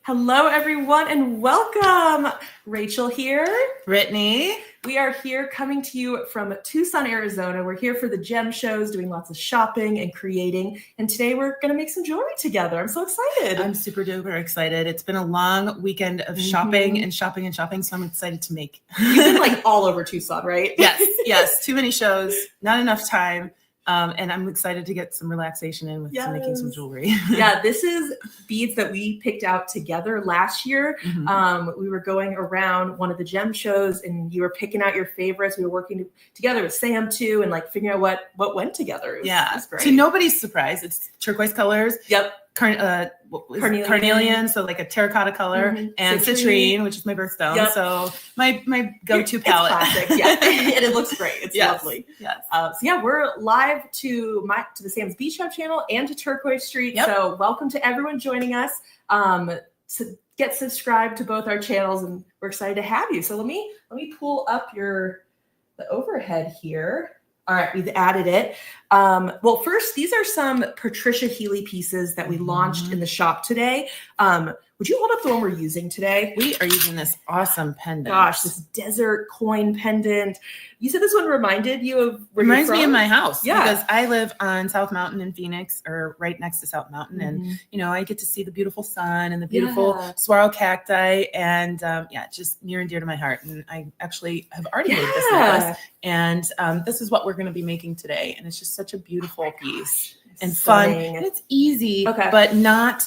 Hello, everyone, and welcome. Rachel here. Brittany. We are here coming to you from Tucson, Arizona. We're here for the gem shows, doing lots of shopping and creating. And today we're going to make some jewelry together. I'm so excited. I'm super duper excited. It's been a long weekend of shopping and shopping and shopping, so I'm excited to make. You've been like all over Tucson, right? Yes. Too many shows, not enough time. And I'm excited to get some relaxation in with making some jewelry. Yeah, this is beads that we picked out together last year. We were going around one of the gem shows and you were picking out your favorites. We were working together with Sam too and like figuring out what went together. It was great. To nobody's surprise, it's turquoise colors. Yep. Carnelian, so like a terracotta color, and citrine, which is my birthstone. Yep. So my go-to palette. Classic, yeah, and it looks great. It's lovely. Yes. So we're live to the Sam's Beach Shop channel and to Turquoise.Street. Yep. So welcome to everyone joining us. So get subscribed to both our channels, and we're excited to have you. So let me pull up the overhead here. All right, we've added it. Well, first, these are some Patricia Healey pieces that we launched in the shop today. Would you hold up the one we're using today? We are using this awesome pendant. Gosh, this desert coin pendant. You said this one reminded you of where Reminds you're from? me of my house. Yeah. Because I live on South Mountain in Phoenix, or right next to South Mountain. And, I get to see the beautiful sun and the beautiful saguaro cacti. And just near and dear to my heart. And I actually have already made this necklace. And this is what we're going to be making today. And it's just such a beautiful piece and fun. And it's easy, but not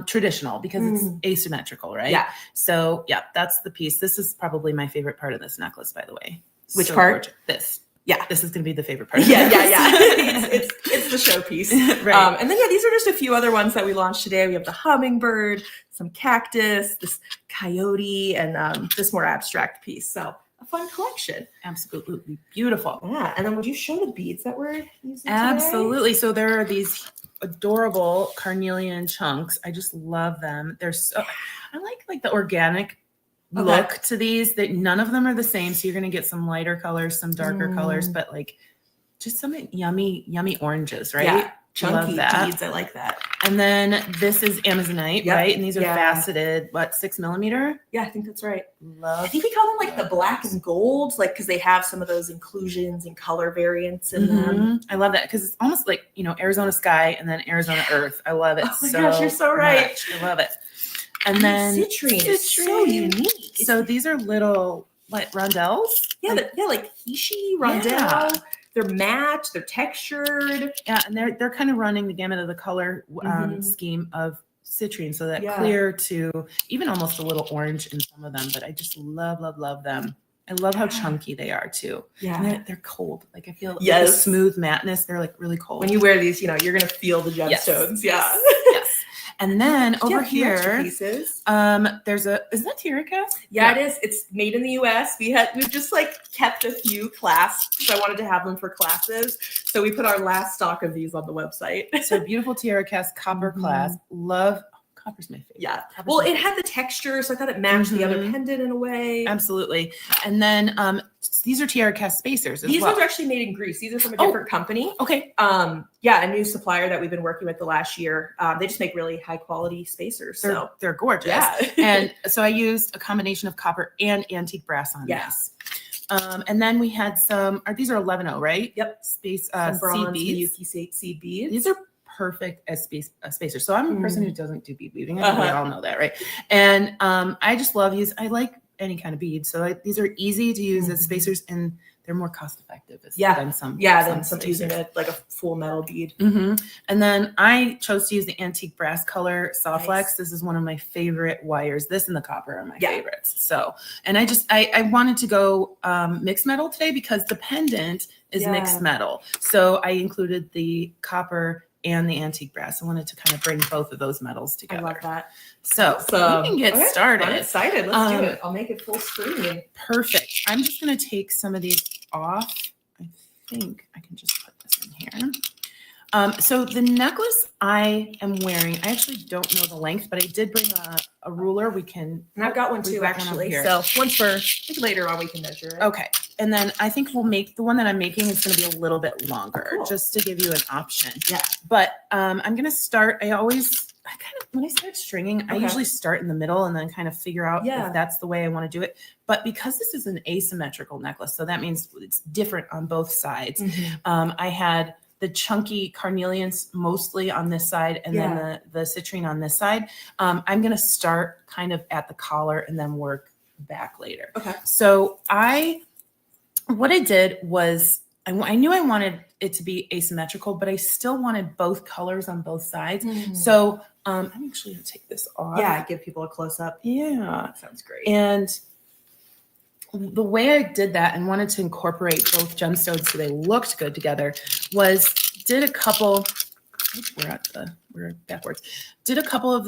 traditional because it's asymmetrical, right? Yeah. So that's the piece. This is probably my favorite part of this necklace, by the way. Which part? Gorgeous. This. Yeah. This is going to be the favorite part. Yeah. It's the showpiece. Right. And then, these are just a few other ones that we launched today. We have the hummingbird, some cactus, this coyote, and this more abstract piece. So a fun collection. Absolutely beautiful. Yeah. And then would you show the beads that we're using Absolutely. Today? So there are these adorable carnelian chunks. I just love them. They're so, I like the organic look to these. That none of them are the same. So you're going to get some lighter colors, some darker colors, but like just some yummy oranges, right? Yeah. Chunky beads. I like that. And then this is Amazonite, right? And these are faceted, 6 millimeter? Yeah, I think that's right. I think we call them like the black and gold, like because they have some of those inclusions and color variants in them. I love that because it's almost like, Arizona sky and then Arizona earth. I love it. Oh my gosh, you're so right. Much. I love it. And then citrine is so unique. So these are little rondelles. Yeah, like Heishi rondelle. Yeah. They're matte, they're textured. Yeah, and they're kind of running the gamut of the color scheme of citrine. So that clear to even almost a little orange in some of them. But I just love them. I love how chunky they are too. Yeah. And they're cold. Like I feel like the smooth matteness. They're like really cold. When you wear these, you're going to feel the gemstones. Yes. And then over here, pieces. Is that tiara cast? Yeah, it is. It's made in the US. We've just kept a few clasps because I wanted to have them for classes. So we put our last stock of these on the website. So beautiful tiara cast copper clasp. Love copper's my favorite. Yeah. Well, it had the texture, so I thought it matched the other pendant in a way. Absolutely. And then these are tiara cast spacers as well. These ones are actually made in Greece. These are from a different company. Okay. A new supplier that we've been working with the last year. They just make really high quality spacers. They're gorgeous. Yeah. And so I used a combination of copper and antique brass on this. And then we had these are 11-0, right? Yep. Seed beads. Seed beads. These are perfect as spacers. So I'm a person who doesn't do bead weaving. I think we all know that, right? And I just love I like any kind of bead. So these are easy to use as spacers, and they're more cost effective than some using like a full metal bead. And then I chose to use the antique brass color soft flex. This is one of my favorite wires. This and the copper are my favorites. So, and I wanted to go mixed metal today because the pendant is mixed metal. So I included the copper and the antique brass. I wanted to kind of bring both of those metals together. I love that. So we can get started. I'm excited. Let's do it. I'll make it full screen. Perfect. I'm just going to take some of these off. I think I can just put this in here. So the necklace I am wearing, I actually don't know the length, but I did bring a ruler. And I've got one too, actually. So later on we can measure it. Okay. And then I think we'll make the one that I'm making is going to be a little bit longer, just to give you an option. Yeah. But I'm going to start. I always when I start stringing, I usually start in the middle and then kind of figure out if that's the way I want to do it. But because this is an asymmetrical necklace, so that means it's different on both sides. I had the chunky carnelians mostly on this side and then the citrine on this side. I'm going to start kind of at the collar and then work back later. Okay. So what I did was I knew I wanted it to be asymmetrical, but I still wanted both colors on both sides. So I'm actually going to take this off. Yeah, give people a close up. Yeah. That sounds great. And the way I did that and wanted to incorporate both gemstones so they looked good together was did a couple of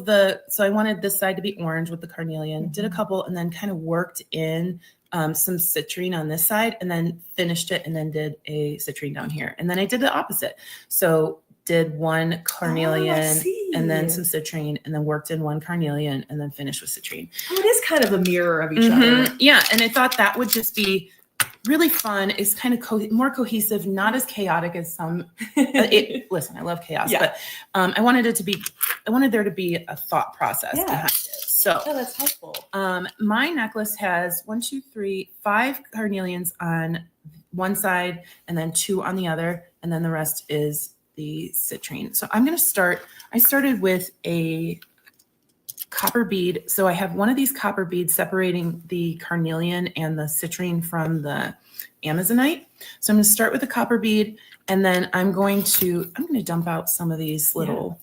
the, so I wanted this side to be orange with the carnelian, did a couple and then kind of worked in some citrine on this side and then finished it and then did a citrine down here. And then I did the opposite. So did one carnelian and then some citrine and then worked in one carnelian and then finished with citrine. Oh, it is kind of a mirror of each other. Yeah. And I thought that would just be really fun. It's kind of more cohesive, not as chaotic as some. Listen, I love chaos, but I wanted there to be a thought process behind it. So that's helpful. My necklace has 5 carnelians on one side and then 2 on the other, and then the rest is the citrine. So I'm going to start. I started with a copper bead. So I have one of these copper beads separating the carnelian and the citrine from the amazonite. So I'm going to start with the copper bead, and then I'm going to dump out some of these little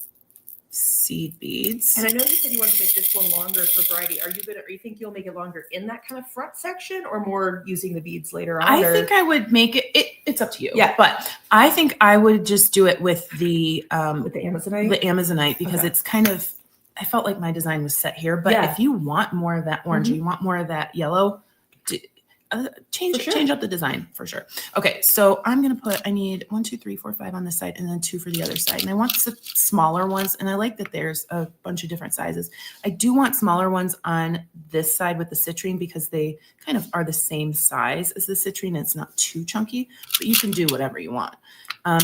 seed beads. And I know you said you want to make this one longer for variety. Are you think you'll make it longer in that kind of front section or more using the beads later on? I think I would make it's up to you. Yeah. But I think I would just do it with the amazonite. The amazonite because it's kind of, I felt like my design was set here, but if you want more of that orange, you want more of that yellow, change up the design for sure. Okay, so I'm going to I need 1, 2, 3, 4, 5 on this side and then 2 for the other side. And I want the smaller ones. And I like that there's a bunch of different sizes. I do want smaller ones on this side with the citrine because they kind of are the same size as the citrine. It's not too chunky, but you can do whatever you want.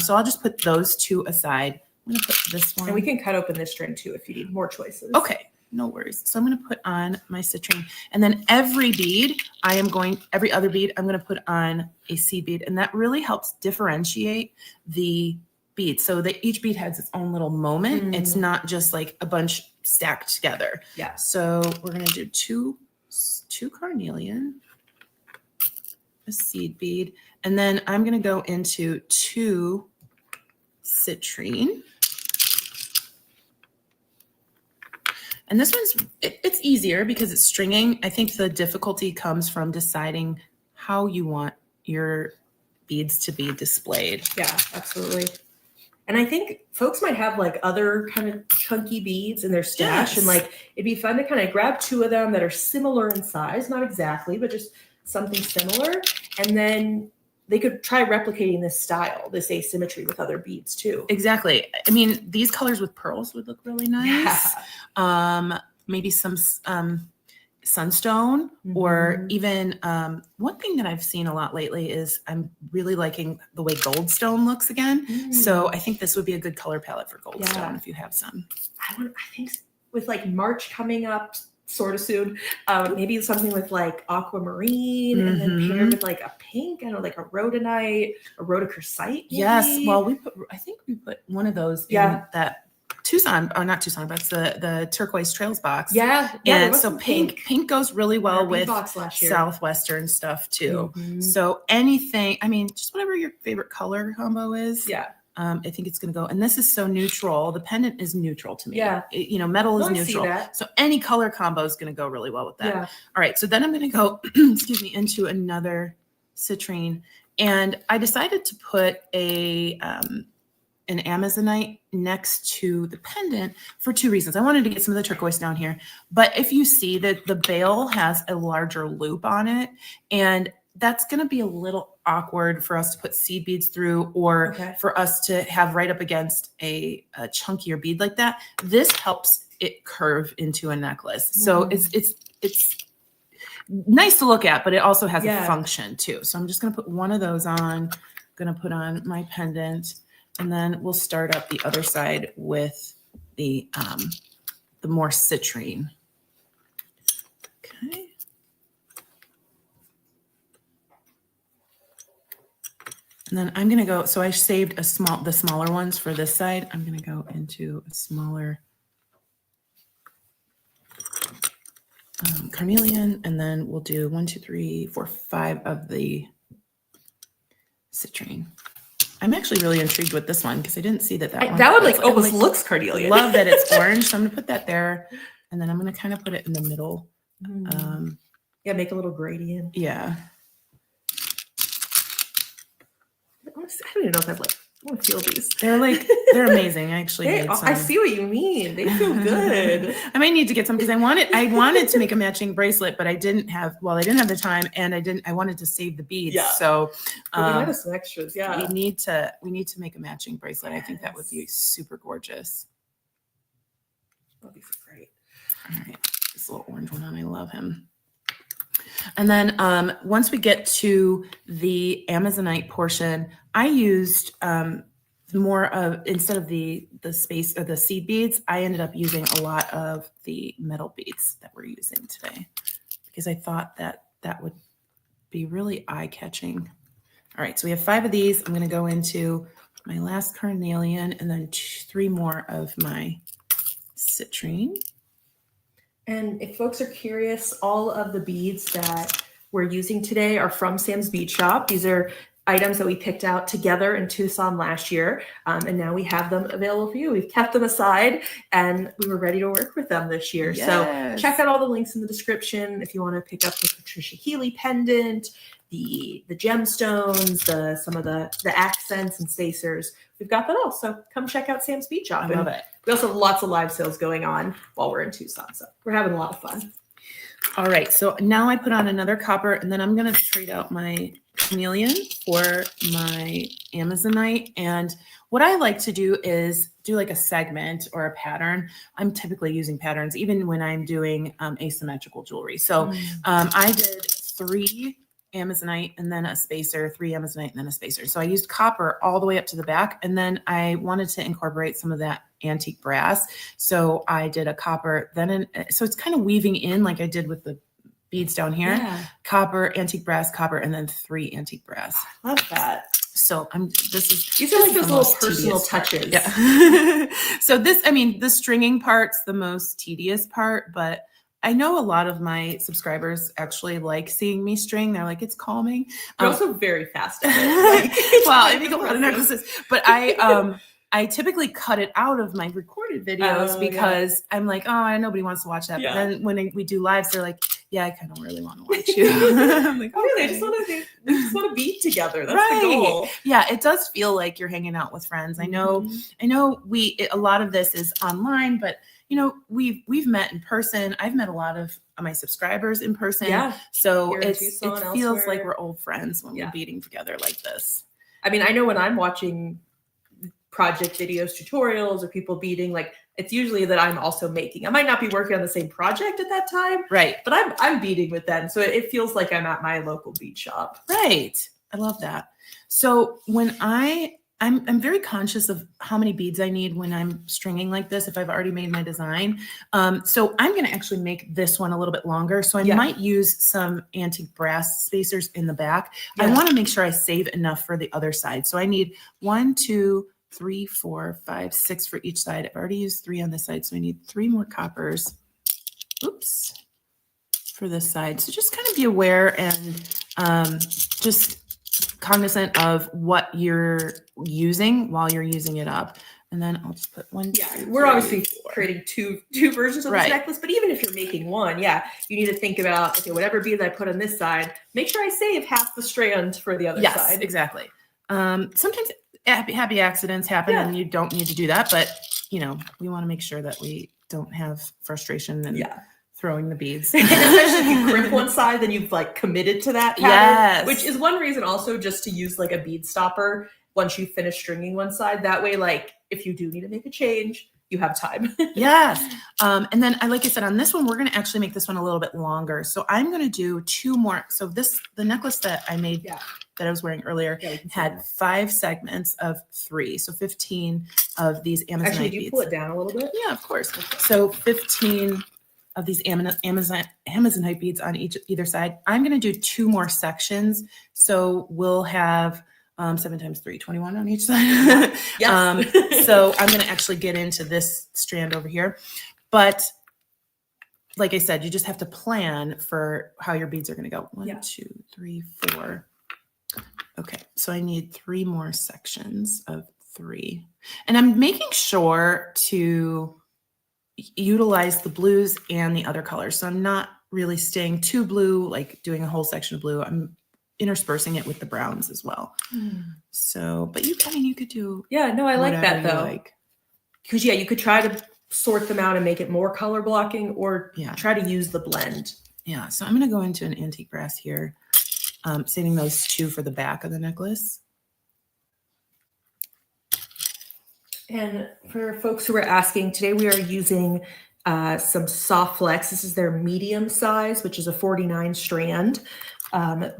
So I'll just put those 2 aside. I'm going to put this one. And we can cut open this string too if you need more choices. Okay. No worries. So I'm going to put on my citrine, and then every other bead, I'm going to put on a seed bead, and that really helps differentiate the beads so that each bead has its own little moment. It's not just like a bunch stacked together. Yeah. So we're going to do two carnelian, a seed bead, and then I'm going to go into 2 citrine. And this one's, it's easier because it's stringing. I think the difficulty comes from deciding how you want your beads to be displayed. Yeah, absolutely. And I think folks might have like other kind of chunky beads in their stash. And like, it'd be fun to kind of grab 2 of them that are similar in size, not exactly, but just something similar. And then they could try replicating this style, this asymmetry with other beads too. Exactly. I mean, these colors with pearls would look really nice. Yeah. Maybe some sunstone or even one thing that I've seen a lot lately is I'm really liking the way goldstone looks again. So I think this would be a good color palette for goldstone if you have some. I think with like March coming up sort of soon, maybe something with like aquamarine and then paired with like a pink, I don't know, like a rhodonite, a rhodochrosite. Maybe. Yes. Well, I think we put one of those in that Tucson, or not Tucson, but it's the Turquoise Trails box. Yeah. And so pink goes really well with Southwestern stuff too. So anything, I mean, just whatever your favorite color combo is. Yeah. I think it's going to go. And this is so neutral. The pendant is neutral to me. Yeah. Metal is neutral. So any color combo is going to go really well with that. Yeah. All right. So then I'm going to go, into another citrine. And I decided to put an amazonite next to the pendant for 2 reasons. I wanted to get some of the turquoise down here, but if you see that the bail has a larger loop on it, and that's going to be a little awkward for us to put seed beads through or for us to have right up against a chunkier bead like that. This helps it curve into a necklace. So it's nice to look at, but it also has a function too. So I'm just going to put one of those on. I'm going to put on my pendant, and then we'll start up the other side with the more citrine. Okay. And then I'm going to go, so I saved the smaller ones for this side. I'm going to go into a smaller carnelian, and then we'll do 1, 2, 3, 4, 5 of the citrine. I'm actually really intrigued with this one because I didn't see that one. That one like almost looks carnelian. Love that it's orange. So I'm going to put that there, and then I'm going to kind of put it in the middle. Yeah, make a little gradient. Yeah. I don't even know if I want to feel these. They're amazing. I actually made some. I see what you mean. They feel good. I might need to get some because I wanted to make a matching bracelet, but I didn't have the time, and I wanted to save the beads. Yeah. So we have some extras. Yeah. We need to make a matching bracelet. Yes. I think that would be super gorgeous. That'd be great. All right. This little orange one on. I love him. And then once we get to the Amazonite portion, I used more of, instead of the space or the seed beads, I ended up using a lot of the metal beads that we're using today because I thought that would be really eye-catching. All right, so we have 5 of these. I'm going to go into my last carnelian and then 3 more of my citrine. And if folks are curious, all of the beads that we're using today are from Sam's Bead Shop. These are items that we picked out together in Tucson last year, and now we have them available for you. We've kept them aside, and we were ready to work with them this year. Yes. So check out all the links in the description if you want to pick up the Patricia Healey pendant, the gemstones, some of the accents and spacers. We've got that all. So come check out Sam's Bead Shop. I love it. We also have lots of live sales going on while we're in Tucson. So we're having a lot of fun. All right. So now I put on another copper, and then I'm going to trade out my carnelian for my Amazonite. And what I like to do is do like a segment or a pattern. I'm typically using patterns even when I'm doing asymmetrical jewelry. So I did 3 Amazonite and then a spacer, 3 Amazonite and then a spacer. So I used copper all the way up to the back, and then I wanted to incorporate some of that antique brass. So I did a copper, so it's kind of weaving in like I did with the beads down here. Yeah. Copper, antique brass, copper, and then 3 antique brass. Love that. So these are like those little personal touches. Yeah. So the stringing part's the most tedious part, but I know a lot of my subscribers actually like seeing me string. They're like, it's calming. You're also very fast at it. Well, I make a lot of necklaces, but I typically cut it out of my recorded videos because I'm like, nobody wants to watch that. Yeah. But then when we do lives, they're like, yeah, I kind of really want to watch you. I'm like, okay. They just want to be together. That's the goal. Yeah, it does feel like you're hanging out with friends. I know a lot of this is online, but we've met in person. I've met a lot of my subscribers in person. Yeah. So it feels like we're old friends when we're beading together like this. I mean, I know when I'm watching project videos, tutorials, or people beading, like it's usually that I'm also making. I might not be working on the same project at that time, right? But I'm beading with them, so it feels like I'm at my local bead shop. Right. I love that. So when I'm very conscious of how many beads I need when I'm stringing like this, if I've already made my design. So I'm going to actually make this one a little bit longer. So I might use some antique brass spacers in the back. Yeah. I want to make sure I save enough for the other side. So I need 1, 2, 3, 4, 5, 6 for each side. I've already used 3 on this side. So I need 3 more coppers. Oops. For this side. So just kind of be aware and just cognizant of what you're using while you're using it up. And then I'll just put 1, 2, we're obviously creating two versions of this necklace, but even if you're making one, you need to think about, okay, whatever beads I put on this side, make sure I save half the strand for the other side. Yes, exactly. Sometimes happy accidents happen and you don't need to do that, but we want to make sure that we don't have frustration and throwing the beads. And especially if you crimp one side, then you've like committed to that pattern, which is one reason also just to use like a bead stopper once you finish stringing one side. That way, like if you do need to make a change, you have time. Yes. And then like I said, on this one, we're going to actually make this one a little bit longer. So I'm going to do 2 more. So the necklace that I made that I was wearing earlier had 5 segments of 3. So 15 of these Amazonite Actually, beads. do you pull it down a little bit? Yeah, of course. So 15 of these Amazonite beads on either side. I'm going to do 2 more sections. So we'll have 7 times 3, 21 on each side. Yes. So I'm going to actually get into this strand over here. But like I said, you just have to plan for how your beads are going to go. 1, 2, 3, 4. Okay, so I need 3 more sections of 3. And I'm making sure to utilize the blues and the other colors. So I'm not really staying too blue, like doing a whole section of blue. I'm interspersing it with the browns as well. So, but you could do. Yeah, no, I like that though. Because you could try to sort them out and make it more color blocking, or try to use the blend. Yeah, so I'm going to go into an antique brass here, saving those 2 for the back of the necklace. And for folks who are asking, today we are using some Soft Flex. This is their medium size, which is a 49 strand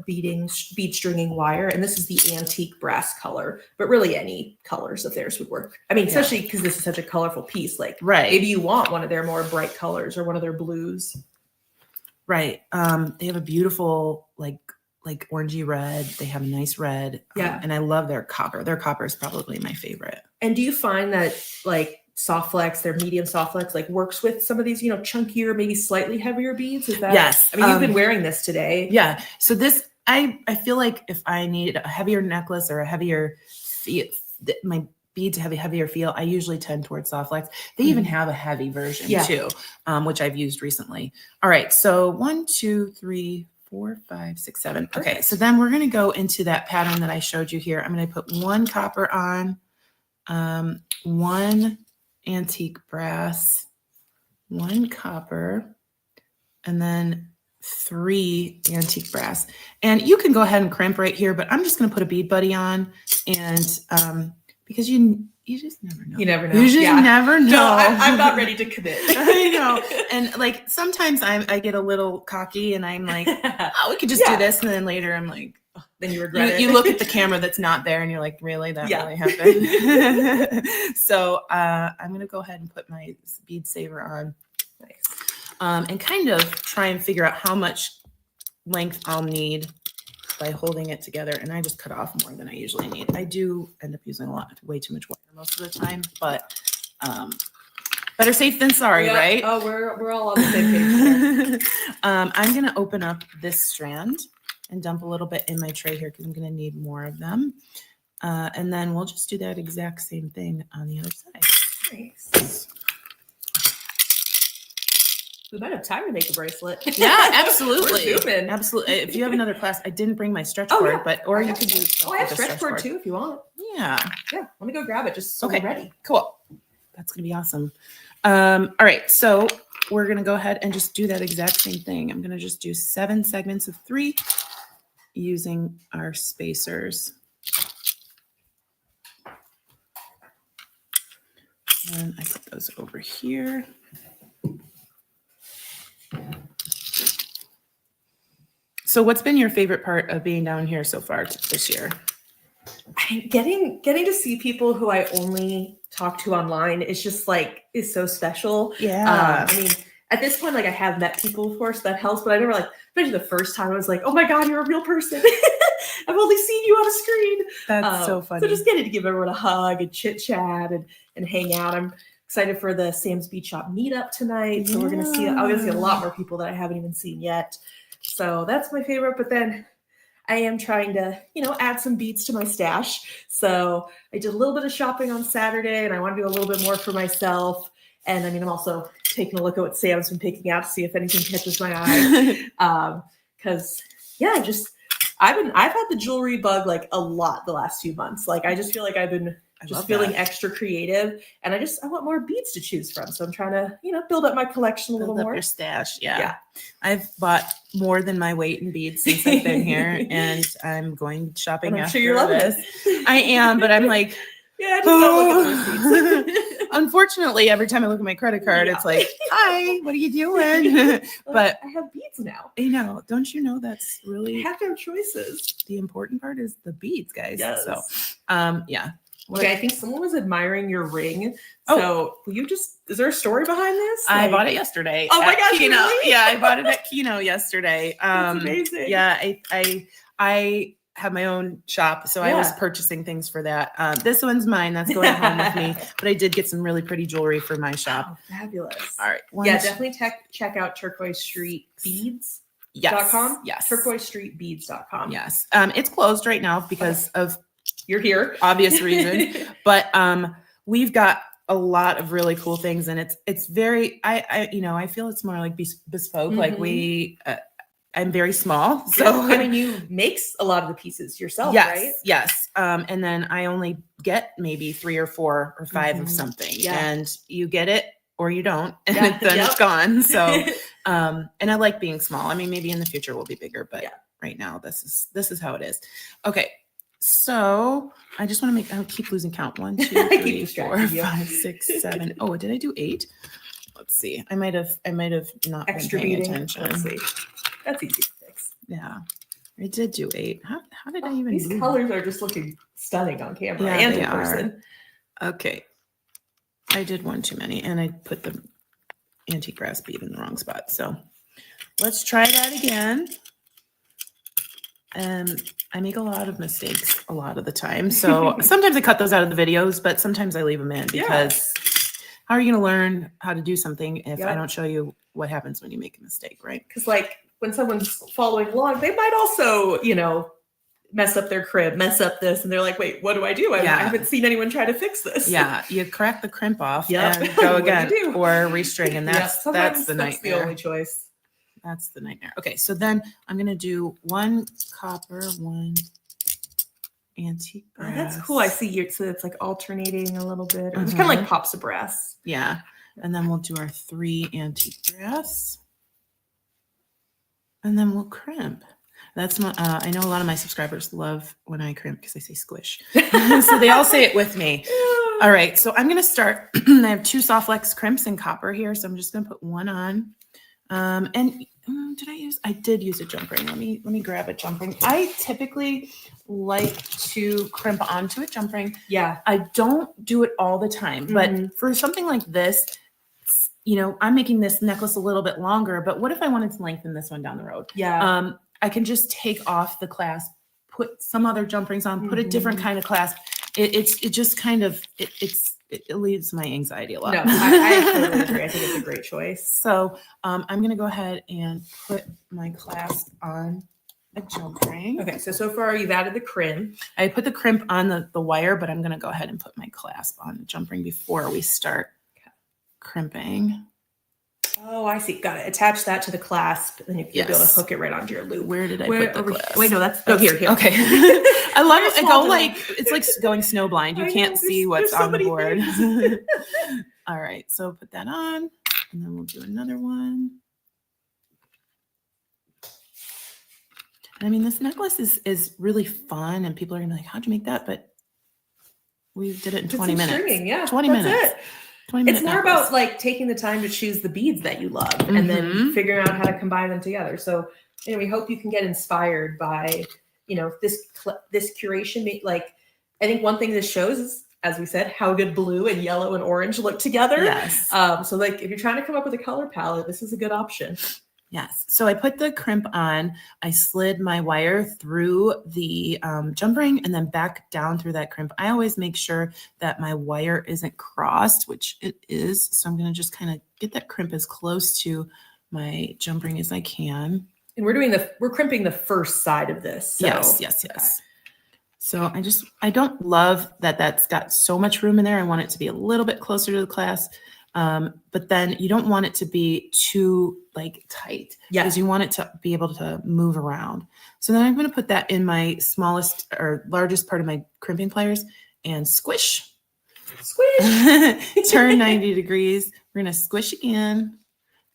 bead stringing wire. And this is the antique brass color, but really any colors of theirs would work. I mean, especially because this is such a colorful piece. Like maybe you want one of their more bright colors or one of their blues. Right. They have a beautiful like orangey red. They have a nice red. And I love their copper. Their copper is probably my favorite. And do you find that like Soft Flex, their medium Soft Flex, like works with some of these, chunkier, maybe slightly heavier beads? Is that? Yes. I mean, you've been wearing this today. Yeah. So this, I feel like if I need a heavier necklace or a heavier feel, my beads have a heavier feel, I usually tend towards Soft Flex. They even have a heavy version too, which I've used recently. All right. So 1, 2, 3, 4, 5, 6, 7. Perfect. Okay. So then we're going to go into that pattern that I showed you here. I'm going to put 1 copper on, 1 antique brass, 1 copper, and then 3 antique brass. And you can go ahead and crimp right here, but I'm just going to put a bead buddy on, and because you just never know. You never know. You just never know. No, I'm not ready to commit. I know. And like sometimes I get a little cocky and I'm like, oh, we could just do this. And then later I'm like, oh. Then you regret it. You look at the camera that's not there and you're like, really? That really happened? So I'm going to go ahead and put my bead saver on. Nice. And kind of try and figure out how much length I'll need by holding it together. And I just cut off more than I usually need. I do end up using way too much wire most of the time, but better safe than sorry, right? Oh, we're all on the same page. I'm going to open up this strand and dump a little bit in my tray here because I'm going to need more of them. And then we'll just do that exact same thing on the other side. Nice. We might have time to make a bracelet. Yeah, absolutely. We're zooming. Absolutely. If you have another class, I didn't bring my stretch cord, or you could use. I have stretch cord too if you want. Yeah. Yeah. Let me go grab it just so we're ready. Cool. That's going to be awesome. All right. So we're going to go ahead and just do that exact same thing. I'm going to just do 7 segments of 3 using our spacers. And I put those over here. So what's been your favorite part of being down here so far this year? Getting to see people who I only talk to online is just is so special. Yeah. I mean, at this point, I have met people, of course, that helps, but I never especially the first time I was like, oh my God, you're a real person. I've only seen you on a screen. That's so funny. So just getting to give everyone a hug and chit chat and hang out. I'm excited for the Sam's Bead Shop meetup tonight. So I'm going to see a lot more people that I haven't even seen yet. So that's my favorite. But then I am trying to, add some beads to my stash. So I did a little bit of shopping on Saturday and I want to do a little bit more for myself. And I mean, I'm also taking a look at what Sam's been picking out to see if anything catches my eye. Cause I've had the jewelry bug a lot the last few months. I just feel like I've been feeling extra creative and I want more beads to choose from. So I'm trying to, build up my collection a little more. Your stash. Yeah. I've bought more than my weight in beads since I've been here and I'm going shopping and I'm after sure you're loving this. I am, but I'm Yeah, just don't look at the receipts. Unfortunately, every time I look at my credit card, it's like, hi, what are you doing? But I have beads now. Don't you know that's really I have to have choices. the important part is the beads, guys. Yes. So, yeah. Okay, I think someone was admiring your ring. So is there a story behind this? I bought it yesterday. Oh my gosh, Kino. really? Yeah, I bought it at Kino yesterday. That's amazing. Yeah, I have my own shop, so I was purchasing things for that. This one's mine. That's going home with me. But I did get some really pretty jewelry for my shop. Oh, fabulous. All right. Definitely check out Turquoise.Street Beads.com. Yes. Turquoise.Street.Beads.com. Yes. It's closed right now because of you're here. Obvious reasons. But we've got a lot of really cool things, and it's very I feel it's more like bespoke. Like I'm very small, so I mean, you make a lot of the pieces yourself, right? Yes. And then I only get maybe 3 or 4 or 5 of something, and you get it or you don't, and then it's gone. So, and I like being small. I mean, maybe in the future we'll be bigger, but right now this is how it is. Okay. So I just want to I'll keep losing count. 1, 2, 3, 4, 5, 6, 7. Oh, did I do 8? Let's see. I might have not Extra been paying beading. attention. Let's see. That's easy to fix. Yeah, I did do 8. How did I even? These do colors are just looking stunning on camera Yeah, and they in person. Okay, I did one too many, and I put the antique brass bead in the wrong spot. So let's try that again. I make a lot of mistakes a lot of the time. So sometimes I cut those out of the videos, but sometimes I leave them in because how are you going to learn how to do something if I don't show you what happens when you make a mistake, right? Because like when someone's following along, they might also, mess up their crib, mess up this, and they're like, wait, what do I do? I haven't seen anyone try to fix this. Yeah, you crack the crimp off and go again or restring, and that's the nightmare. That's the only choice. That's the nightmare. Okay, so then I'm going to do 1 copper, 1 antique brass. Oh, that's cool. I see so it's like alternating a little bit. It's kind of like pops of brass. Yeah. And then we'll do our 3 antique brass. And then we'll crimp. That's my, I know a lot of my subscribers love when I crimp because I say squish. So they all say it with me. All right, so I'm going to start. I have 2 soft flex crimps in copper here, so I'm just going to put 1 on. And I did use a jump ring. Let me grab a jump ring. I typically like to crimp onto a jump ring. Yeah. I don't do it all the time, but for something like this, I'm making this necklace a little bit longer, but what if I wanted to lengthen this one down the road? Yeah. I can just take off the clasp, put some other jump rings on, put a different kind of clasp. It just kind of, it leaves my anxiety a lot. No, I totally agree. I think it's a great choice. So I'm going to go ahead and put my clasp on a jump ring. Okay, so far you've added the crimp. I put the crimp on the wire, but I'm going to go ahead and put my clasp on the jump ring before we start crimping. Oh, I see. Got it. Attach that to the clasp, and you'll be able to hook it right onto your loop. Where did I put the clasp? Wait, no, that's here. Okay. I love it. I go like it's like going snowblind. You can't see what's on the board. All right, so put that on, and then we'll do another one. I mean, this necklace is really fun, and people are gonna be like, "How'd you make that?" But we did it in 20 minutes. Stringing, yeah, 20 minutes. It's more about like taking the time to choose the beads that you love and then figuring out how to combine them together. So, we hope you can get inspired by, this curation. Like, I think one thing this shows is, as we said, how good blue and yellow and orange look together. Yes. So like if you're trying to come up with a color palette, this is a good option. Yes. So I put the crimp on, I slid my wire through the jump ring and then back down through that crimp. I always make sure that my wire isn't crossed, which it is. So I'm going to just kind of get that crimp as close to my jump ring as I can. And we're crimping the first side of this. So. Yes. Okay. So I don't love that that's got so much room in there. I want it to be a little bit closer to the clasp. But then you don't want it to be too tight because you want it to be able to move around. So then I'm going to put that in my smallest or largest part of my crimping pliers and squish, turn 90 degrees. We're going to squish again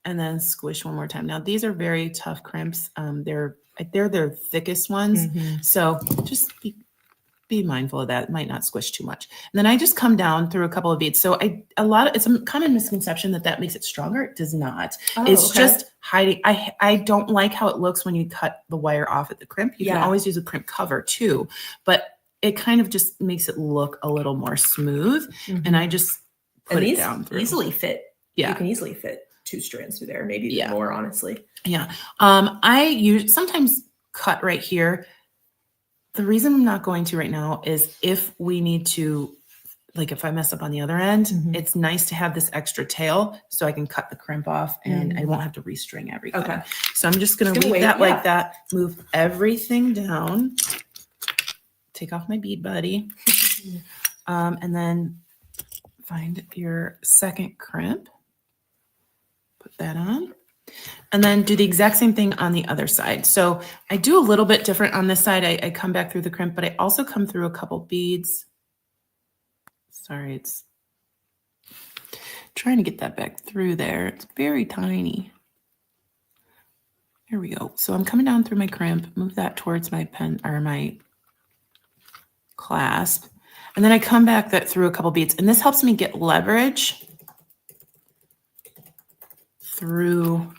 and then squish one more time. Now these are very tough crimps. They're their thickest ones. So just be be mindful of that. It might not squish too much. And then I just come down through a couple of beads. So it's a common misconception that makes it stronger. It does not. It's just hiding. I don't like how it looks when you cut the wire off at the crimp. You can always use a crimp cover too, but it kind of just makes it look a little more smooth. And I just put it down through. Easily fit. Yeah. You can easily fit 2 strands through there, maybe even more, honestly. Yeah. I sometimes cut right here. The reason I'm not going to right now is if we need to, like if I mess up on the other end, it's nice to have this extra tail so I can cut the crimp off and I won't have to restring everything. Okay. So I'm just going to leave that like that, move everything down, take off my bead buddy, and then find your second crimp, put that on. And then do the exact same thing on the other side. So I do a little bit different on this side. I come back through the crimp, but I also come through a couple beads. Sorry, it's trying to get that back through there. It's very tiny. There we go. So I'm coming down through my crimp, move that towards my pen or my clasp. And then I come back through a couple beads. And this helps me get leverage through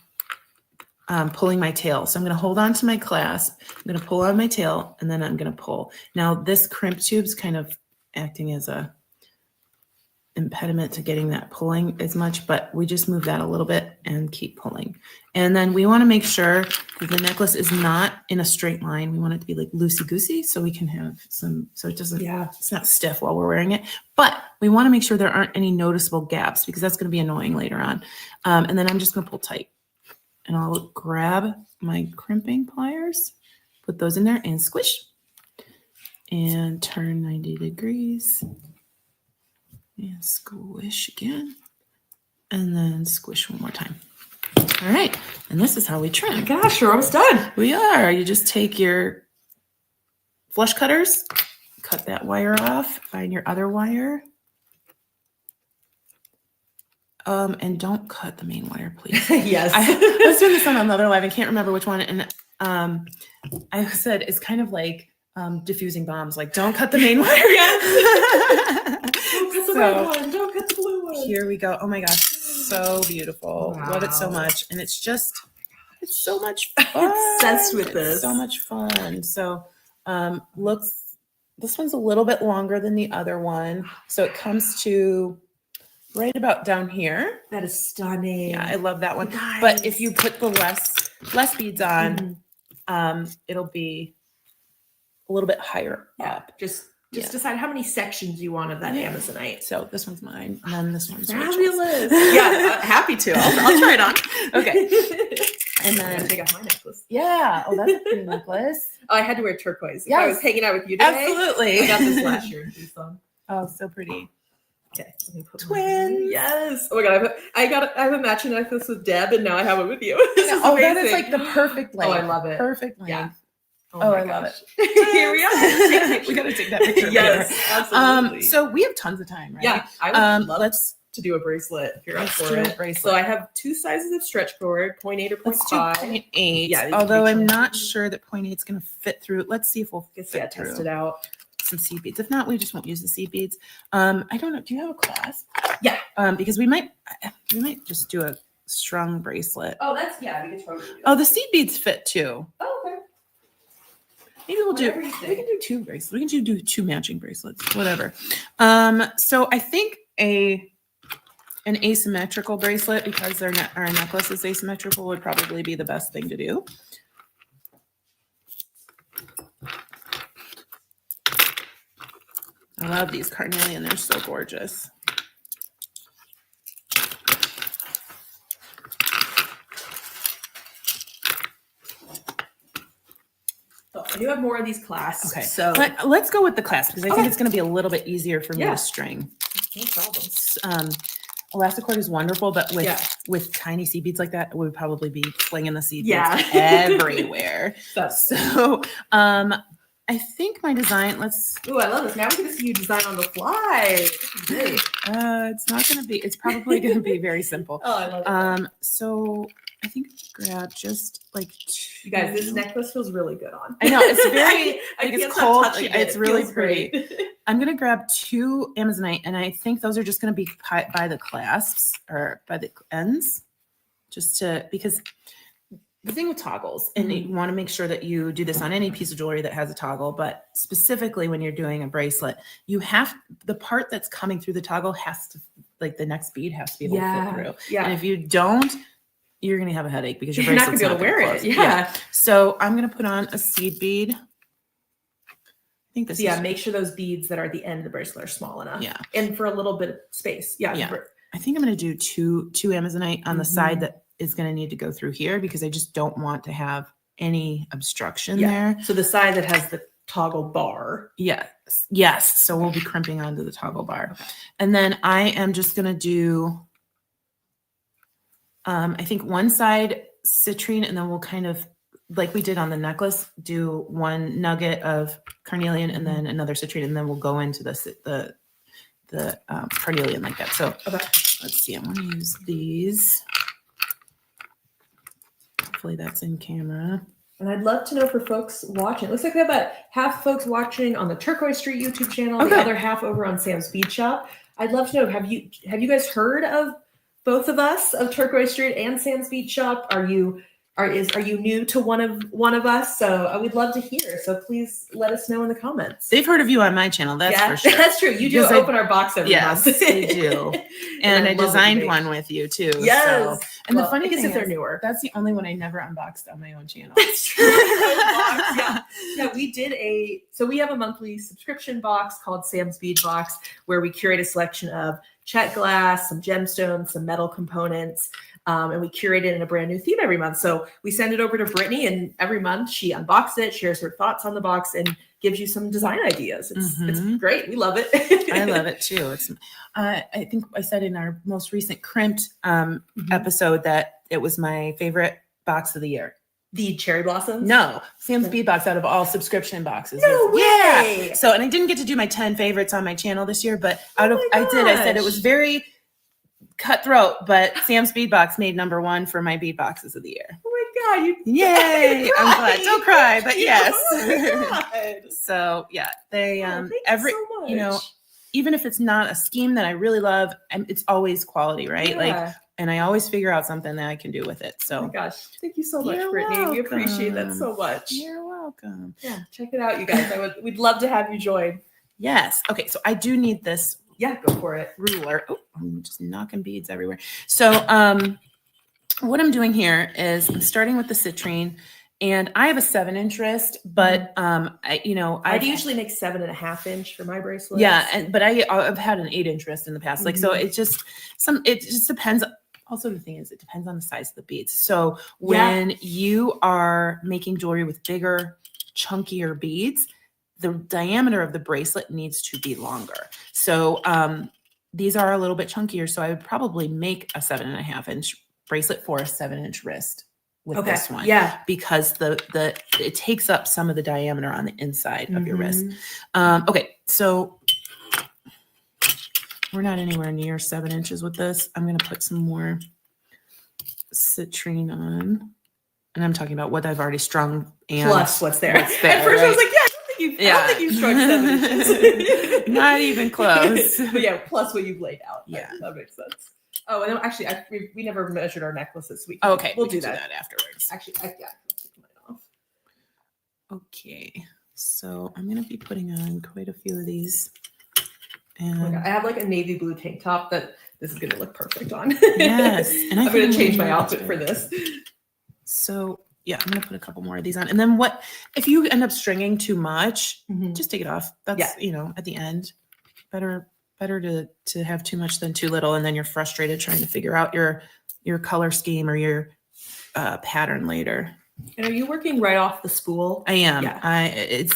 pulling my tail. So I'm going to hold on to my clasp. I'm going to pull on my tail, and then I'm going to pull. Now this crimp tube's kind of acting as a impediment to getting that pulling as much, but we just move that a little bit and keep pulling. And then we want to make sure that the necklace is not in a straight line. We want it to be like loosey-goosey so we can have some, so it doesn't, it's not stiff while we're wearing it, but we want to make sure there aren't any noticeable gaps because that's going to be annoying later on. And then I'm just going to pull tight. And I'll grab my crimping pliers, put those in there and squish and turn 90 degrees and squish again and then squish one more time. All right. And this is how we trim. Gosh, we're almost done. We are. You just take your flush cutters, cut that wire off, find your other wire. And don't cut the main wire, please. Yes. I was doing this on another live. I can't remember which one. And I said it's kind of like diffusing bombs. Like, don't cut the main wire. Don't cut the red one. Don't cut the blue one. Here we go. Oh my gosh. So beautiful. Wow. Love it so much. And it's so much fun. Obsessed with this. It's so much fun. So this one's a little bit longer than the other one. So it comes to right about down here. That is stunning. Yeah, I love that one. Nice. But if you put the less beads on, it'll be a little bit higher up. Just decide how many sections you want of that Amazonite. So this one's mine, and then this one's fabulous. Yeah, happy to. I'll try it on. Okay. And then take off my necklace. Yeah. Oh, that's a pretty necklace. Oh, I had to wear turquoise. Yes. I was hanging out with you today. Absolutely. I got this last year in Tucson. Oh, so pretty. Okay, let me put twins. Yes. Oh my god, I have a matching necklace with Deb, and now I have it with you. That is like the perfect length. Oh, I love it. Perfect length. Yeah. Oh, I love it. Here we are. We got to take that picture. Yes, absolutely. So we have tons of time, right? Yeah, I would love to do a bracelet if you're up for it. So I have 2 sizes of stretch cord, 0.8 or 0.5. 0.8. Yeah. Although I'm not sure that 0.8 is going to fit through. Let's see if we'll fit through. Test it out. Some seed beads. If not, we just won't use the seed beads. I don't know. Do you have a clasp? Yeah. Because we might just do a strung bracelet. Oh, we can totally do that. Oh, the seed beads fit too. Oh, okay. Maybe we can do 2 bracelets. We can do 2 matching bracelets, whatever. So I think an asymmetrical bracelet, because our necklace is asymmetrical, would probably be the best thing to do. I love these carnelian. They're so gorgeous. So I do have more of these clasps. Okay. So let's go with the clasp because I think it's going to be a little bit easier for me to string. No problem. Elastic cord is wonderful, but with tiny seed beads like that, we would probably be flinging the seed beads everywhere. So I think my design, Ooh, I love this. Now we get to see you design on the fly. This is great. it's probably going to be very simple. Oh, I love it. So I think grab just like you guys, this necklace feels really good on. I know it's very, I it's can't cold. stop touching it. It's really feels pretty. great. I'm going to grab 2 Amazonite, and I think those are just going to be by the clasps or by the ends, because the thing with toggles, and you want to make sure that you do this on any piece of jewelry that has a toggle, but specifically when you're doing a bracelet, the part that's coming through the toggle has to, like the next bead has to be able to fit through. Yeah. And if you don't, you're going to have a headache because your bracelet's not going to be able to wear it. Yeah. So I'm going to put on a seed bead. I think this make sure those beads that are at the end of the bracelet are small enough. Yeah. And for a little bit of space. Yeah. I think I'm going to do two Amazonite on the side that is going to need to go through here because I just don't want to have any obstruction there. So the side that has the toggle bar. Yes. So we'll be crimping onto the toggle bar. Okay. And then I am just going to do, I think one side citrine, and then we'll kind of, like we did on the necklace, do one nugget of carnelian and then another citrine, and then we'll go into the carnelian like that. So let's see, I'm going to use these. Hopefully that's in camera. And I'd love to know for folks watching. It looks like we have about half folks watching on the Turquoise.Street YouTube channel, the other half over on Sam's Bead Shop. I'd love to know, have you guys heard of both of us, of Turquoise.Street and Sam's Bead Shop? Are you new to one of us? So we'd love to hear. So please let us know in the comments. They've heard of you on my channel. That's for sure. That's true. You do open our box every month. Yes, they do. And I designed one with you too. Yes. So. And the funny thing is, they're newer. That's the only one I never unboxed on my own channel. That's true. Yeah, we did so we have a monthly subscription box called Sam's Bead Box, where we curate a selection of check glass, some gemstones, some metal components. And we curate it in a brand new theme every month. So we send it over to Brittany, and every month she unboxes it, shares her thoughts on the box, and gives you some design ideas. It's great. We love it. I love it too. I think I said in our most recent crimped episode that it was my favorite box of the year. The cherry blossoms? No, Sam's Bead Box out of all subscription boxes. No way. Yeah. So, and I didn't get to do my 10 favorites on my channel this year, but I said it was very cutthroat, but Sam's Bead Box made number 1 for my bead boxes of the year. Oh my God. Yay. I'm glad. Don't cry, but yes. Oh so yeah, they, thank you so much. Even if it's not a scheme that I really love, it's always quality, right? Yeah. And I always figure out something that I can do with it. So oh my gosh. Thank you so much, You're Brittany. welcome. We appreciate that so much. You're welcome. Yeah, check it out, you guys. We'd love to have you join. Yes. Okay. So I do need this. Yeah, go for it. Ruler. Oh, I'm just knocking beads everywhere. So what I'm doing here is I'm starting with the citrine, and I have a 7-inch wrist, but I usually make 7.5 inch for my bracelet. Yeah, but I've had an 8-inch wrist in the past. Like, so it just depends. Also, the thing is, it depends on the size of the beads. So when you are making jewelry with bigger, chunkier beads, the diameter of the bracelet needs to be longer. So these are a little bit chunkier. So I would probably make a 7.5-inch bracelet for a 7-inch wrist with this one. Yeah. Because it takes up some of the diameter on the inside of your wrist. Okay. So we're not anywhere near 7 inches with this. I'm going to put some more citrine on. And I'm talking about what I've already strung and plus what's there. At first I was like, I don't think you've strung 7 inches. Not even close. But yeah, plus what you've laid out. Yeah. That makes sense. Oh, and then actually, we never measured our necklaces. Okay. We'll do that afterwards. Actually, I'll take mine off. Okay. So I'm going to be putting on quite a few of these. And oh my God, I have like a navy blue tank top that this is going to look perfect on. Yes. And I'm going to change my outfit for this. So yeah, I'm going to put a couple more of these on. And then if you end up stringing too much, just take it off. That's, at the end, better to have too much than too little. And then you're frustrated trying to figure out your color scheme or your pattern later. And are you working right off the spool? I am. Yeah. It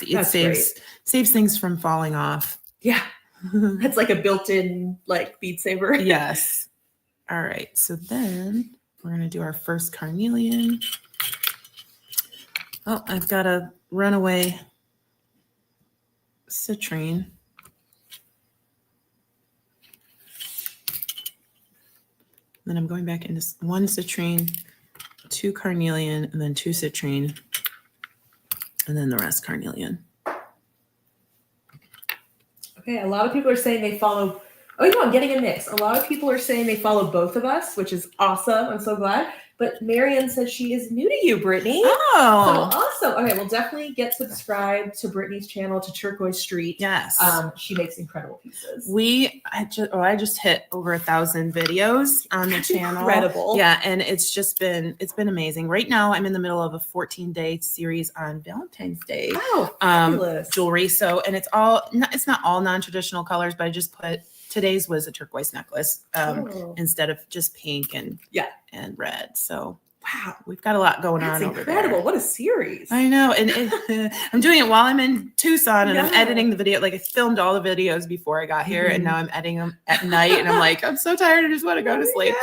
saves things from falling off. Yeah. That's like a built-in like bead saver. Yes. All right. So then we're going to do our first carnelian. Oh, I've got a runaway citrine. Then I'm going back into 1 citrine, 2 carnelian, and then 2 citrine, and then the rest carnelian. Okay, a lot of people are saying they follow. Oh, no, I'm getting a mix. A lot of people are saying they follow both of us, which is awesome. I'm so glad. But Marianne says she is new to you, Brittany. Oh, so awesome. Okay, well, definitely get subscribed to Brittany's channel, to Turquoise.Street. yes. She makes incredible pieces. I just hit over 1,000 videos on the channel. Incredible. Yeah, and it's been amazing. Right now, I'm in the middle of a 14-day series on Valentine's Day. Oh, fabulous. Jewelry. So, and it's not all non-traditional colors, but I just put today's was a turquoise necklace instead of just pink and red. So wow, we've got a lot going on over there. Incredible. What a series. I know. And I'm doing it while I'm in Tucson and I'm editing the video. Like I filmed all the videos before I got here and now I'm editing them at night and I'm like, I'm so tired. I just want to go to sleep,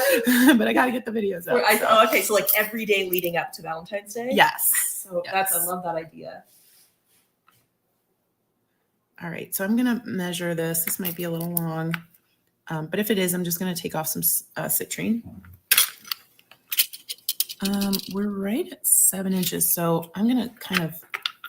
but I got to get the videos up. Okay. So like every day leading up to Valentine's Day. Yes. So I love that idea. All right, so I'm gonna measure this. This might be a little long, but if it is, I'm just gonna take off some citrine. We're right at 7 inches, so I'm gonna kind of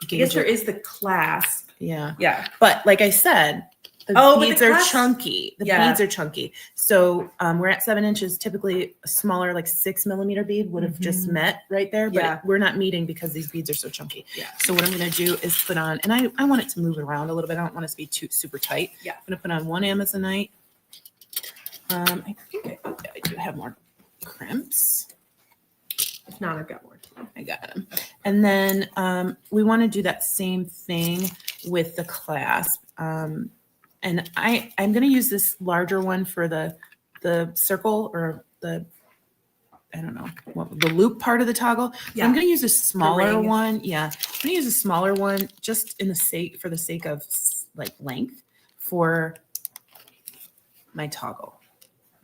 gauge. I guess there is the clasp. Yeah. Yeah. But like I said, the beads are chunky. The beads are chunky. So we're at 7 inches. Typically, a smaller, like 6 millimeter bead would have just met right there, but we're not meeting because these beads are so chunky. Yeah. So what I'm going to do is put on, and I want it to move around a little bit. I don't want it to be too super tight. Yeah. I'm going to put on 1 amazonite. I think I do have more crimps. If not, I've got more too. I got them. And then we want to do that same thing with the clasp. And I'm going to use this larger one for the circle or the loop part of the toggle. Yeah. I'm going to use a smaller one. Yeah. I'm going to use a smaller one just for the sake of like length for my toggle,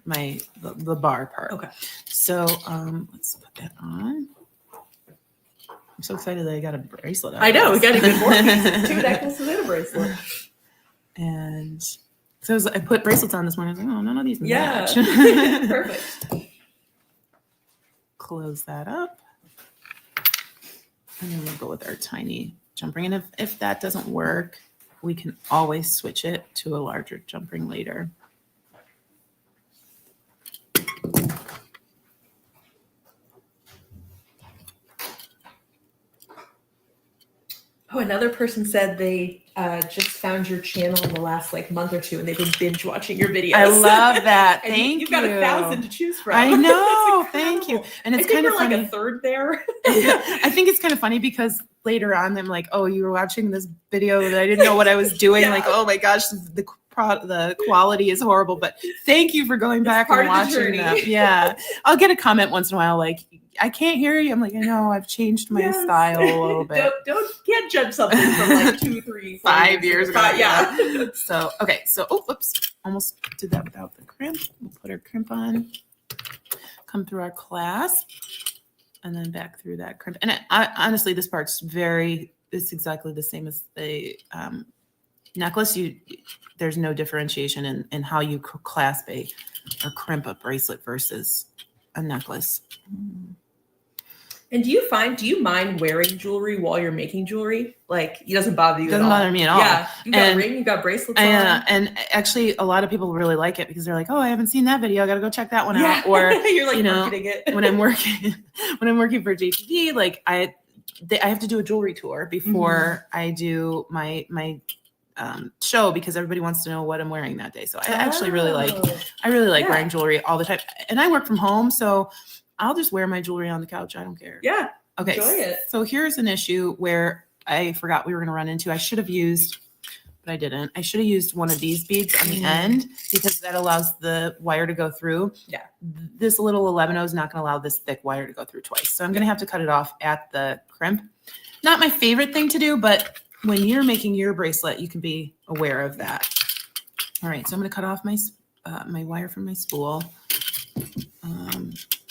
the bar part. Okay. So let's put that on. I'm so excited that I got a bracelet. I know. We got even more pieces, 2 necklaces and a bracelet. And so I put bracelets on this morning. I was like, oh, none of these match. Perfect. Close that up. And then we'll go with our tiny jump ring. And if that doesn't work, we can always switch it to a larger jump ring later. Oh, another person said they just found your channel in the last month or two, and they've been binge watching your videos. I love that. Thank you. You've got 1,000 to choose from. I know. Thank you. And it's kind of funny. Like a third there. I think it's kind of funny because later on, I'm like, oh, you were watching this video that I didn't know what I was doing. Like, oh my gosh, the quality is horrible. But thank you for going back and watching them. Yeah, I'll get a comment once in a while like, I can't hear you. I'm like, I know, I've changed my style a little bit. Can't judge something from 2, 3, 5 years ago. Yeah. So, okay. So, whoops. Almost did that without the crimp. We'll put our crimp on. Come through our clasp. And then back through that crimp. And honestly, this part's it's exactly the same as the necklace. There's no differentiation in how you clasp or crimp a bracelet versus a necklace. And do you mind wearing jewelry while you're making jewelry? Like, it doesn't bother you at all? Doesn't bother me at all. Yeah. You got ring, you got bracelets on. And actually, a lot of people really like it because they're like, oh, I haven't seen that video. I got to go check that one out. Or, you're like marketing it. when I'm working for JTV, like I have to do a jewelry tour before I do my show because everybody wants to know what I'm wearing that day. So I actually really like wearing jewelry all the time. And I work from home, so I'll just wear my jewelry on the couch. I don't care. Yeah. Okay. Enjoy it. So here's an issue where I forgot we were going to run into. I should have used, but I didn't. I should have used one of these beads on the end because that allows the wire to go through. Yeah. This little 11-0 is not going to allow this thick wire to go through twice. So I'm going to have to cut it off at the crimp. Not my favorite thing to do, but when you're making your bracelet, you can be aware of that. All right. So I'm going to cut off my wire from my spool.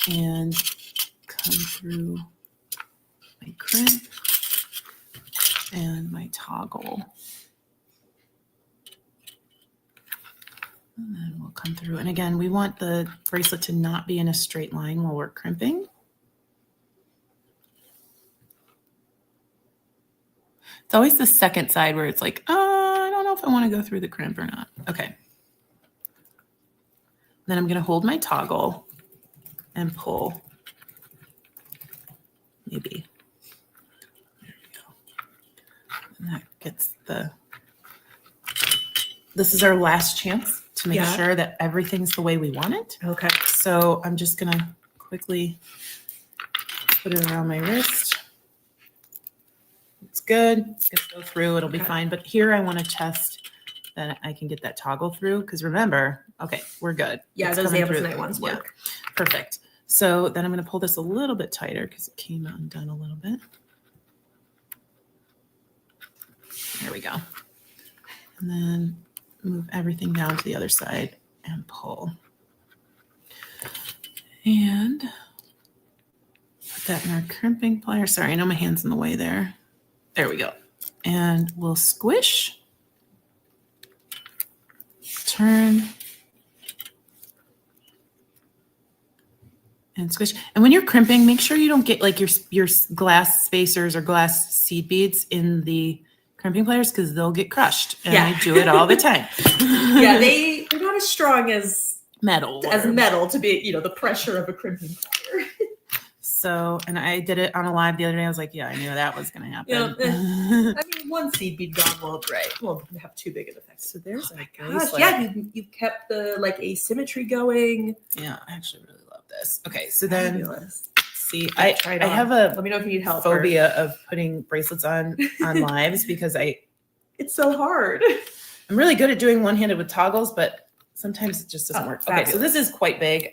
And come through my crimp and my toggle. And then we'll come through. And again, we want the bracelet to not be in a straight line while we're crimping. It's always the second side where it's like, I don't know if I want to go through the crimp or not. Okay. Then I'm going to hold my toggle and pull. Maybe. There we go. And that gets this is our last chance to make sure that everything's the way we want it. Okay. So I'm just going to quickly put it around my wrist. It's good. It's going to go through. It'll be fine. But here I want to test that I can get that toggle through. Because remember, okay, we're good. Yeah, it's those coming Amazonite ones work. Yeah. Perfect. So then I'm going to pull this a little bit tighter because it came undone a little bit. There we go. And then move everything down to the other side and pull. And put that in our crimping plier. Sorry, I know my hand's in the way there. There we go. And we'll squish, turn, and squish. And when you're crimping, make sure you don't get like your glass spacers or glass seed beads in the crimping pliers because they'll get crushed. And I do it all the time. Yeah, they're not as strong as metal to be, the pressure of a crimping plier. So, and I did it on a live the other day. I was like, yeah, I knew that was going to happen. I mean, one seed bead gone won't have too big an effect. So there's you kept the like asymmetry going. Yeah, I actually really love this. Okay, so then Fabulous. See, I have a let me know if you need help. Phobia of putting bracelets on lives because it's so hard. I'm really good at doing one-handed with toggles, but sometimes it just doesn't work. Fabulous. Okay, so this is quite big.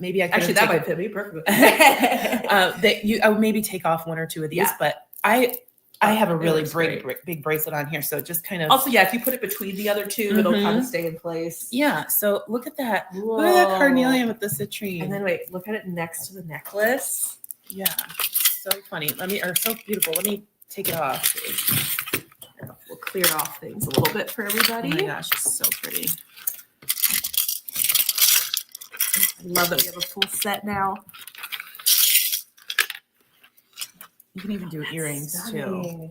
Maybe I could actually that might fit me perfectly. I would maybe take off one or two of these, but I have a really big bracelet on here, so it just kind of. Also, if you put it between the other two, it'll kind of stay in place. Yeah. So look at that. Whoa. Look at that carnelian with the citrine. And then look at it next to the necklace. Yeah. So funny. So beautiful. Let me take it off. We'll clear off things a little bit for everybody. Oh my gosh, it's so pretty. I love that we have a full set now. You can even do earrings too.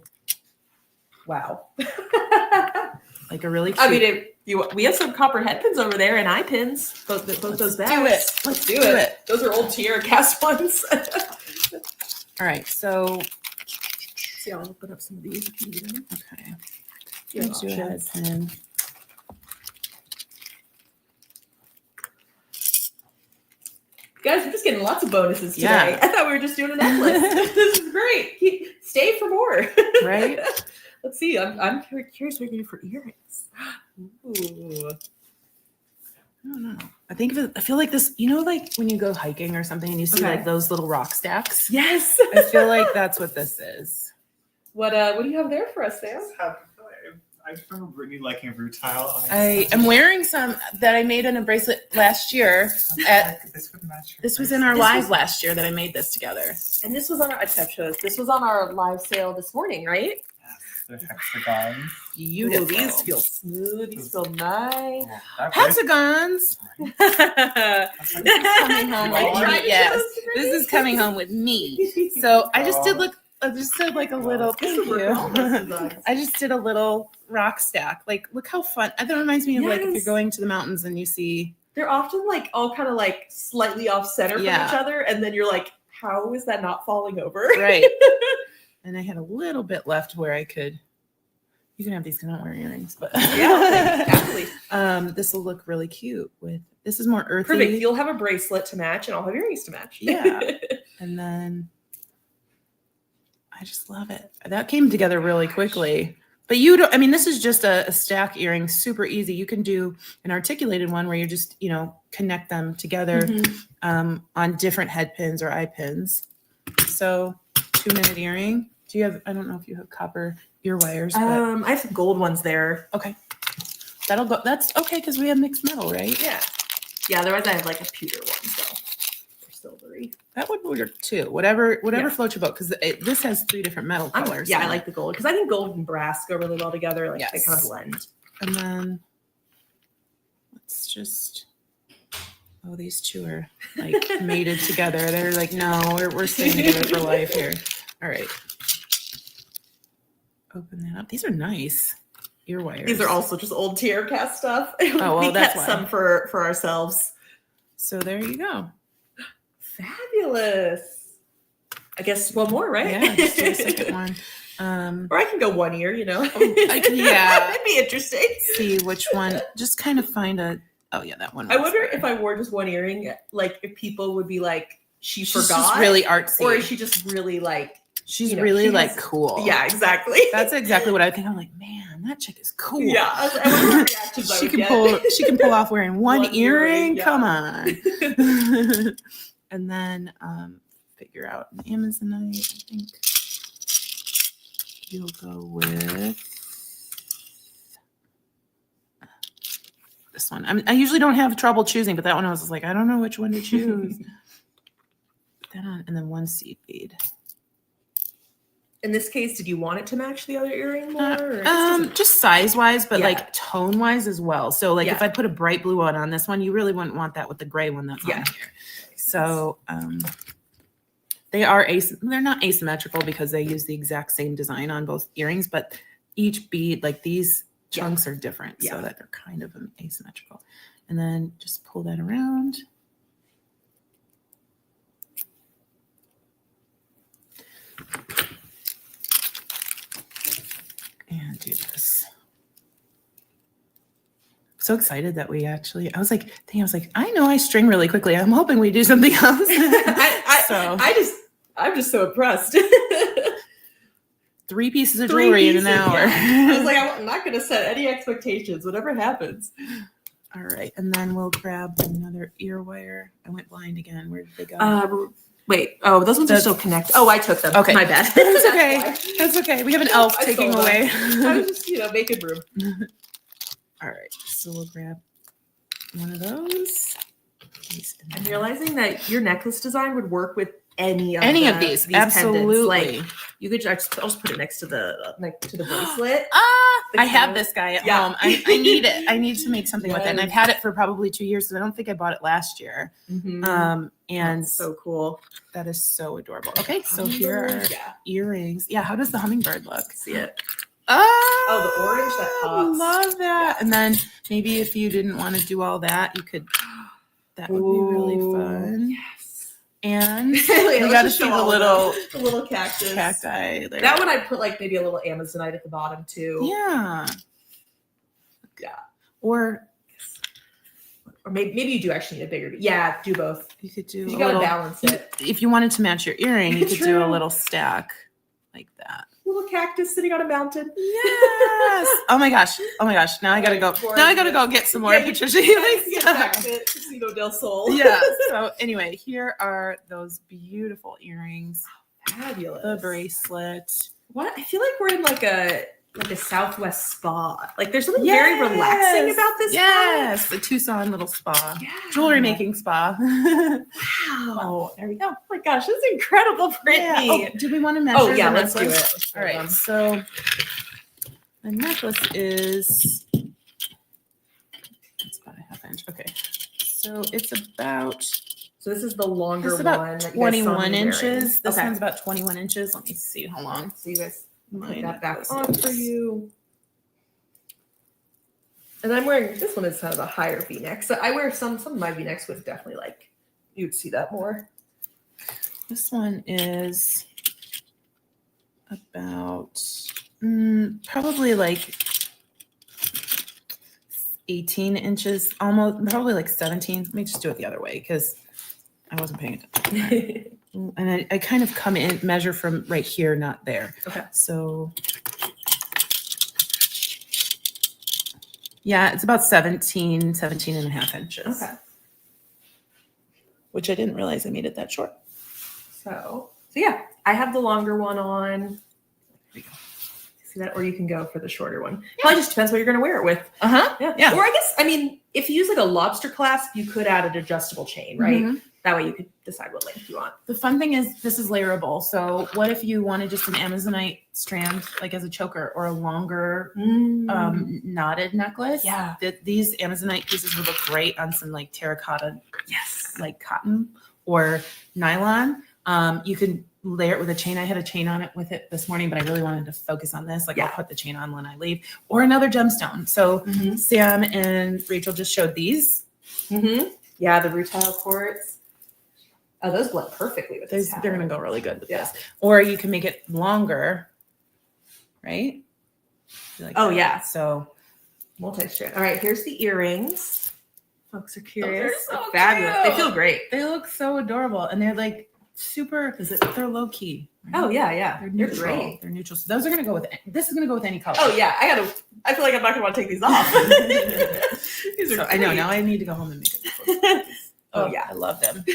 Wow. Like a really cute. I mean, we have some copper head pins over there and eye pins. Both those bags. Let's do it. Those are old tiara cast ones. All right. So, see, I'll open up some of these if you need them. Okay. Here's your head pin. Guys, we're just getting lots of bonuses today. Yeah. I thought we were just doing a necklace. This is great. Stay for more. Right? Let's see. I'm curious what you're going to do for earrings. Ooh. I don't know. I feel like this, like when you go hiking or something and you see like those little rock stacks. Yes. I feel like that's what this is. What do you have there for us, Sam? I remember Brittany liking a rutile. I am wearing some that I made in a bracelet last year. This was in our live last year that I made this together. And this was on our This was on our live sale this morning, right? Yes, the hexagons. Beautiful. Ooh, these feel smooth. These feel nice. Hexagons. Coming home with me. Yes, this is coming home with me. So I just did like a little. Thank you. I just did a little rock stack. Like, look how fun. That reminds me of like if you're going to the mountains and you see. They're often like all kind of like slightly off center from each other, and then you're like, how is that not falling over? Right. And I had a little bit left where I could. You can have these because I don't wear earrings, but yeah, exactly. This will look really cute with. This is more earthy. Perfect. You'll have a bracelet to match, and I'll have earrings to match. Yeah. And then. I just love it. That came together really quickly. But this is just a stack earring, super easy. You can do an articulated one where you just, connect them together on different head pins or eye pins. So 2-minute earring. Do you have, I don't know if you have copper ear wires. But... I have some gold ones there. Okay. That'll go. That's okay because we have mixed metal, right? Yeah. Yeah, otherwise I have like a pewter one, so they're silvery. That would work too. Whatever floats your boat, because this has 3 different metal colors. I like the gold because I think gold and brass go really well together. Like they kind of blend. And then It's just, oh, these two are like mated together. They're like, no, we're staying together for life here. All right. Open that up. These are nice ear wires. These are also just old tier cast stuff. Oh, well, we that's kept why. some for ourselves. So there you go. Fabulous. I guess one more, right? Yeah, just do a second one. Or I can go 1 ear, you know. Yeah. That'd be interesting. See which one. Just kind of find a. Oh yeah, that one. I wonder if I wore just one earring, like if people would be like, she's She's forgot, just really artsy, or is she just really like? She's you know, really she like has- cool. Yeah, exactly. That's exactly what I think. I'm like, man, that chick is cool. Yeah, I wonder what reactions I She would can get. pull. She can pull off wearing one One earring. earring, yeah. Come on. And then figure out an Amazonite. I think you'll go with this one. I usually don't have trouble choosing, but that one I was just like, I don't know which one to choose. Put that on, and then one seed bead. In this case, did you want it to match the other earring more? Or Just size wise, but Yeah. like tone wise as well. So like if Yeah. I put a bright blue one on this one, you really wouldn't want that with the gray one that's on here. So they're not asymmetrical because they use the exact same design on both earrings, but each bead, like these chunks are different, so that they're kind of asymmetrical. And then just pull that around. And do this. So excited that we actually, I was like, I know I string really quickly. I'm hoping we do something else. I'm just so impressed. 3 pieces of jewelry in an hour. Yeah. I was like, I'm not going to set any expectations, whatever happens. All right. And then we'll grab another ear wire. I went blind again. Where did they go? Wait. Oh, those ones are still connected. Oh, I took them. Okay. My bad. That's okay. That's okay. We have an elf I taking stole away. I was just, making room. All right. So we'll grab one of those. I'm realizing that your necklace design would work with any of these. pendants. Absolutely. Like you could I'll just put it next to the bracelet. I have this guy at home. I need it. I need to make something with it. And I've had it for probably 2 years, so I don't think I bought it last year. Mm-hmm. And that's so cool. That is so adorable. Okay, so here are earrings. Yeah, how does the hummingbird look? See it. Oh, the orange that pops. Love that. And then maybe if you didn't want to do all that, you could. That would be really fun. Yes. And you got to see the little cactus. Cacti. There. That one I'd put like maybe a little Amazonite at the bottom too. Yeah. Or maybe you do actually need a bigger. Yeah, do both. You could do. You gotta balance it. If you wanted to match your earring, you could do a little stack like that. Little cactus sitting on a mountain. Yes. Oh my gosh. Now I gotta go. Now I gotta go get some more Patricia Healey get back to Casino del Sol. Yeah. So anyway, here are those beautiful earrings. Fabulous. The bracelet. What? I feel like we're in like a Southwest spa. Like there's something very relaxing about this. Yes, the Tucson little spa. Yeah. Jewelry making spa. Wow. Oh, there we go. Oh my gosh, this is incredible, Brittany. Yeah. Oh, do we want to measure? Oh yeah, the let's do necklace? it. All right. So the necklace is it's about a 1/2 inch. Okay. So it's about. So this is the longer It's about one. 21 inches. This Okay. one's about 21 inches. Let me see. Hold on. So you guys put My that back necklace on for is- you. And I'm wearing this one is kind of a higher V-neck. So I wear some of my V-necks with definitely you'd see that more. This one is about probably 18 inches, almost probably 17. Let me just do it the other way because I wasn't paying attention. And I kind of come in, measure from right here, not there. Okay. So yeah, it's about 17 and a half inches. Okay. Which I didn't realize I made it that short. So yeah, I have the longer one on. See that? Or you can go for the shorter one. Probably just depends what you're going to wear it with. Yeah. Or I guess, I mean, if you use like a lobster clasp, you could add an adjustable chain, right? Mm-hmm. That way you could decide what length you want. The fun thing is this is layerable. So what if you wanted just an Amazonite strand, like as a choker, or a longer knotted necklace? Yeah. These Amazonite pieces would look great on some like terracotta, like cotton or nylon. You can layer it with a chain. I had a chain on it with it this morning, but I really wanted to focus on this. Like I'll put the chain on when I leave, or another gemstone. So Sam and Rachel just showed these. Yeah, the rutile quartz. Oh, those blend perfectly with this. They're going to go really good with this. Or you can make it longer, right? Like that. Yeah. So multi-strand. All right, here's the earrings. Folks are curious. They're so fabulous. cute. They feel great. They look so adorable, and they're like super. They're low key. Right? Oh yeah. They're neutral. Great. They're neutral. So those are going to go with. This is going to go with any color. Oh yeah. I feel like I'm not going to want to take these off. These are so I know. Now I need to go home and make it. Oh yeah, I love them.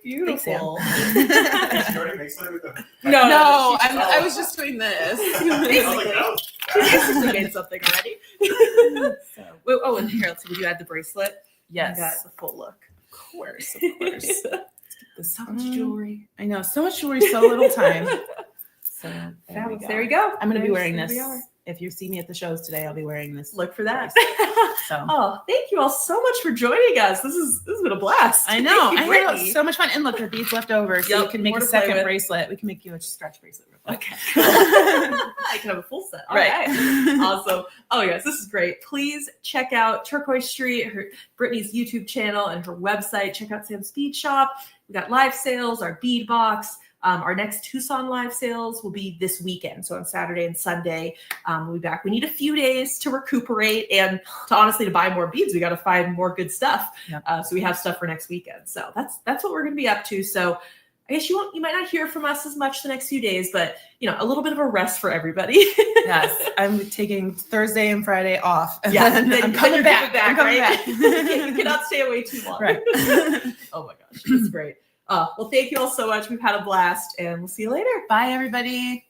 Beautiful. Did you already make something with them? No, I was just doing this. Basically made something already. And here, let's see. Would you add the bracelet? Yes. Got the full look. Of course. So much jewelry. I know. So much jewelry, so little time. So there we go. I'm going to be wearing this. If you see me at the shows today, I'll be wearing this. Look for that. So. Oh, thank you all so much for joining us. This has been a blast. I know. I had so much fun. And look, there are beads left over, so you can make a second bracelet. We can make you a stretch bracelet. Okay. I can have a full set. All right. Awesome. Oh yes, this is great. Please check out Turquoise.Street, Brittany's YouTube channel, and her website. Check out Sam's Bead Shop. We got live sales, our bead box. Our next Tucson live sales will be this weekend. So on Saturday and Sunday, we'll be back. We need a few days to recuperate and to buy more beads. We got to find more good stuff. Yep. So we have stuff for next weekend. So that's what we're going to be up to. So I guess you might not hear from us as much the next few days, but a little bit of a rest for everybody. Yes. I'm taking Thursday and Friday off. And then I'm coming back. Right? You cannot stay away too long. Right. Oh my gosh. That's great. Well, thank you all so much. We've had a blast, and we'll see you later. Bye, everybody.